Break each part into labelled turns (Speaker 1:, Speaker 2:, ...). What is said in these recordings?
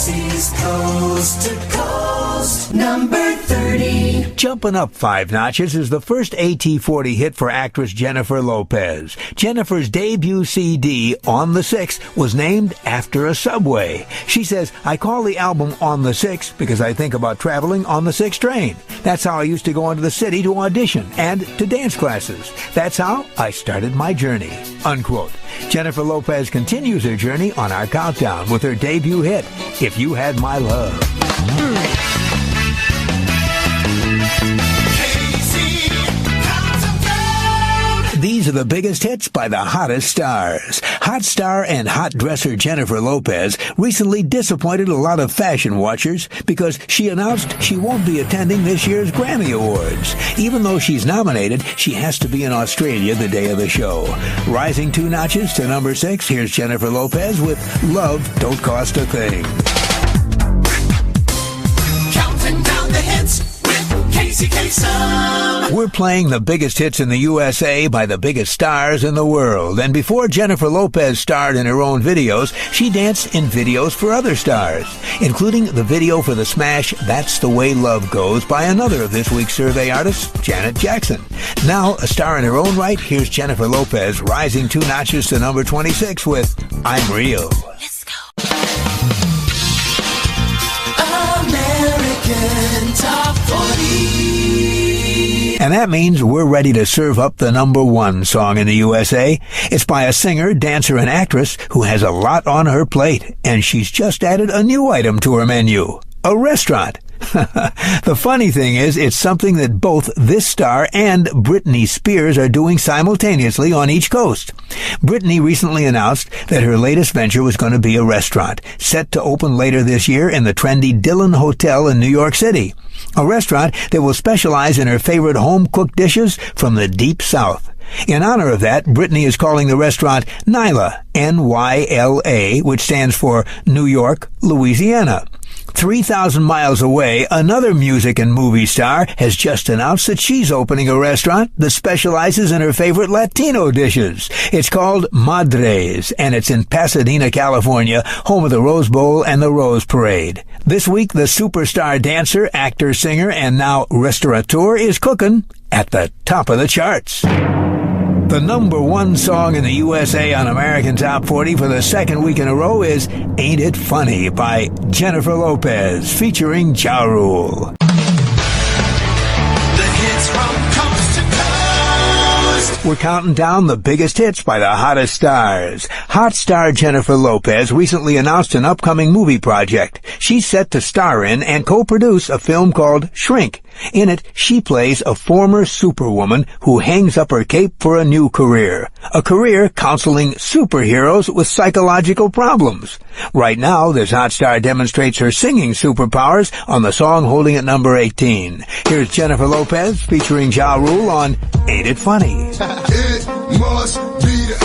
Speaker 1: Casey's Coast to Coast, number 30.
Speaker 2: Jumping up 5 notches is the first AT40 hit for actress Jennifer Lopez. Jennifer's debut CD, On the 6, was named after a subway. She says, I call the album On the 6 because I think about traveling on the 6 train. That's how I used to go into the city to audition and to dance classes. That's how I started my journey, unquote. Jennifer Lopez continues her journey on our countdown with her debut hit, If You Had My Love. These are the biggest hits by the hottest stars. Hot star and hot dresser Jennifer Lopez recently disappointed a lot of fashion watchers because she announced she won't be attending this year's Grammy Awards. Even though she's nominated, she has to be in Australia the day of the show. Rising 2 notches to number 6, here's Jennifer Lopez with Love Don't Cost a Thing.
Speaker 1: Counting down the hits with Casey Kasem.
Speaker 2: We're playing the biggest hits in the USA by the biggest stars in the world. And before Jennifer Lopez starred in her own videos, she danced in videos for other stars, including the video for the smash That's the Way Love Goes by another of this week's survey artists, Janet Jackson. Now, a star in her own right, here's Jennifer Lopez rising 2 notches to number 26 with I'm Real.
Speaker 1: Let's go. American Top 40.
Speaker 2: And that means we're ready to serve up the number 1 song in the USA. It's by a singer, dancer, and actress who has a lot on her plate, and she's just added a new item to her menu, a restaurant. The funny thing is, it's something that both this star and Britney Spears are doing simultaneously on each coast. Britney recently announced that her latest venture was going to be a restaurant, set to open later this year in the trendy Dillon Hotel in New York City. A restaurant that will specialize in her favorite home-cooked dishes from the Deep South. In honor of that, Britney is calling the restaurant Nyla, N-Y-L-A, which stands for New York, Louisiana. 3,000 miles away, another music and movie star has just announced that she's opening a restaurant that specializes in her favorite Latino dishes. It's called Madres, and it's in Pasadena, California, home of the Rose Bowl and the Rose Parade. This week, the superstar dancer, actor, singer, and now restaurateur is cooking at the top of the charts. The number 1 song in the USA on American Top 40 for the second week in a row is Ain't It Funny by Jennifer Lopez, featuring Ja Rule.
Speaker 1: The hits from coast to coast.
Speaker 2: We're counting down the biggest hits by the hottest stars. Hot star Jennifer Lopez recently announced an upcoming movie project. She's set to star in and co-produce a film called Shrink. In it, she plays a former superwoman who hangs up her cape for a new career. A career counseling superheroes with psychological problems. Right now, this hot star demonstrates her singing superpowers on the song holding at number 18. Here's Jennifer Lopez featuring Ja Rule on Ain't It Funny.
Speaker 3: It must be the...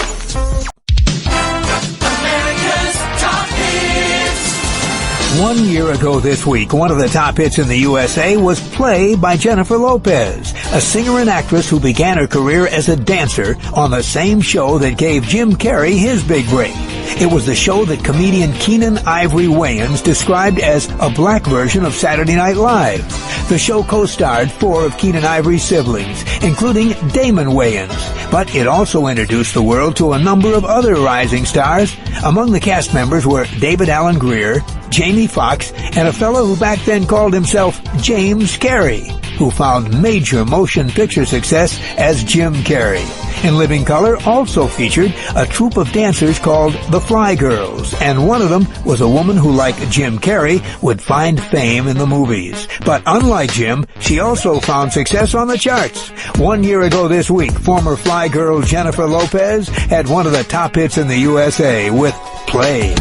Speaker 1: America's Top Hits.
Speaker 2: 1 year ago this week, one of the top hits in the USA was Play by Jennifer Lopez, a singer and actress who began her career as a dancer on the same show that gave Jim Carrey his big break. It was the show that comedian Keenan Ivory Wayans described as a black version of Saturday Night Live. The show co-starred 4 of Keenan Ivory's siblings, including Damon Wayans, but it also introduced the world to a number of other rising stars. Among the cast members were David Alan Grier, Jamie Foxx, and a fellow who back then called himself James Carrey, who found major motion picture success as Jim Carrey. In Living Color also featured a troupe of dancers called the Fly Girls, and one of them was a woman who, like Jim Carrey, would find fame in the movies. But unlike Jim, she also found success on the charts. 1 year ago this week, former Fly Girl Jennifer Lopez had one of the top hits in the USA with Play.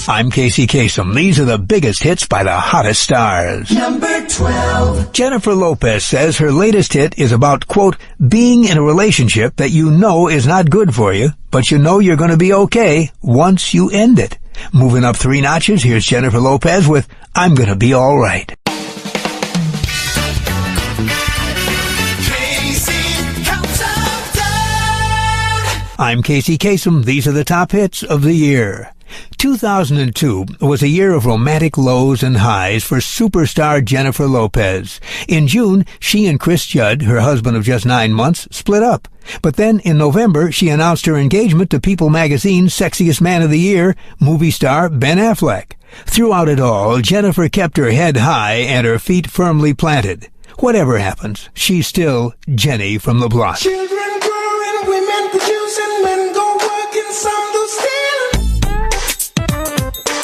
Speaker 2: I'm Casey Kasem. These are the biggest hits by the hottest stars.
Speaker 1: Number 12.
Speaker 2: Jennifer Lopez says her latest hit is about, quote, being in a relationship that you know is not good for you, but you know you're going to be okay once you end it. Moving up 3 notches, here's Jennifer Lopez with I'm Gonna Be Alright. I'm Casey Kasem. These are the top hits of the year. 2002 was a year of romantic lows and highs for superstar Jennifer Lopez. In June, she and Chris Judd, her husband of just 9 months, split up. But then in November, she announced her engagement to People magazine's Sexiest Man of the Year, movie star Ben Affleck. Throughout it all, Jennifer kept her head high and her feet firmly planted. Whatever happens, she's still Jenny from the block.
Speaker 4: Children growing, women producing, men go working, some do stealing.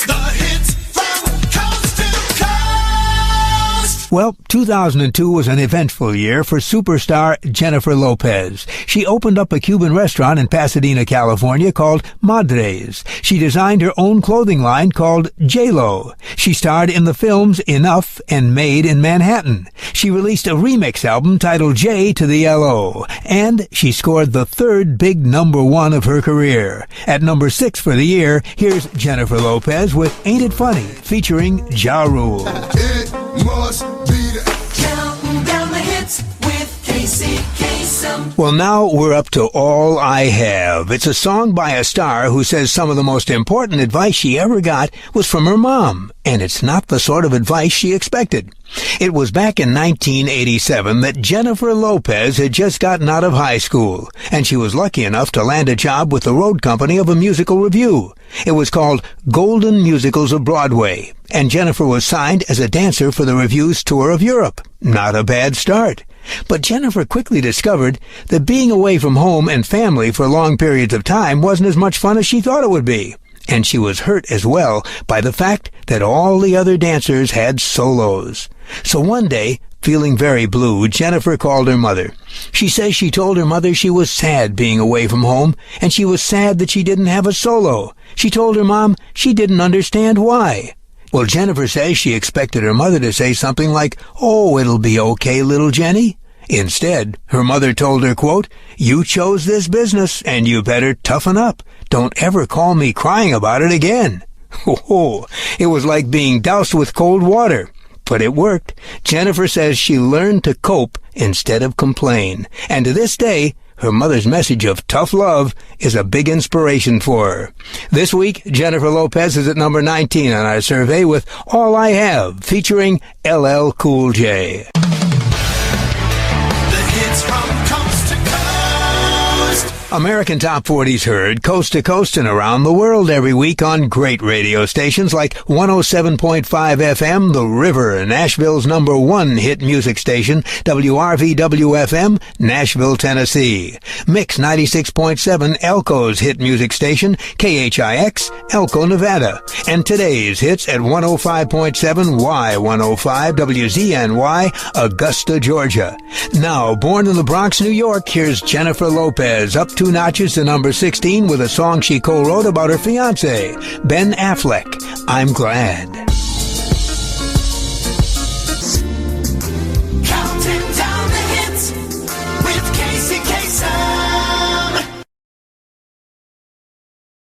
Speaker 1: The hits from coast to coast.
Speaker 2: Well, 2002 was an eventful year for superstar Jennifer Lopez. She opened up a Cuban restaurant in Pasadena, California called Madres. She designed her own clothing line called J-Lo. She starred in the films Enough and Made in Manhattan. She released a remix album titled J to the L.O. And she scored the third big #1 of her career. At number 6 for the year, here's Jennifer Lopez with Ain't It Funny, featuring Ja Rule.
Speaker 3: It must be the
Speaker 1: Counting down the hits with Casey Kasem.
Speaker 2: Well, now we're up to All I Have. It's a song by a star who says some of the most important advice she ever got was from her mom, and it's not the sort of advice she expected. It was back in 1987 that Jennifer Lopez had just gotten out of high school, and she was lucky enough to land a job with the road company of a musical revue. It was called Golden Musicals of Broadway, and Jennifer was signed as a dancer for the revue's tour of Europe. Not a bad start. But Jennifer quickly discovered that being away from home and family for long periods of time wasn't as much fun as she thought it would be. And she was hurt as well by the fact that all the other dancers had solos. So one day, feeling very blue, Jennifer called her mother. She says she told her mother she was sad being away from home, and she was sad that she didn't have a solo. She told her mom she didn't understand why. Well, Jennifer says she expected her mother to say something like, "Oh, it'll be okay, little Jenny." Instead, her mother told her, quote, "You chose this business, and you better toughen up. Don't ever call me crying about it again." Oh, it was like being doused with cold water. But it worked. Jennifer says she learned to cope instead of complain. And to this day, her mother's message of tough love is a big inspiration for her. This week, Jennifer Lopez is at number 19 on our survey with All I Have, featuring LL Cool J.
Speaker 1: The hits from coast to coast.
Speaker 2: American Top 40's heard coast to coast and around the world every week on great radio stations like 107.5 FM, The River, Nashville's #1 hit music station, WRVW-FM, Nashville, Tennessee. Mix 96.7, Elko's hit music station, KHIX, Elko, Nevada. And today's hits at 105.7 Y105 WZNY, Augusta, Georgia. Now, born in the Bronx, New York, here's Jennifer Lopez, up 2 notches to number 16 with a song she co-wrote about her fiancé, Ben Affleck. I'm Glad.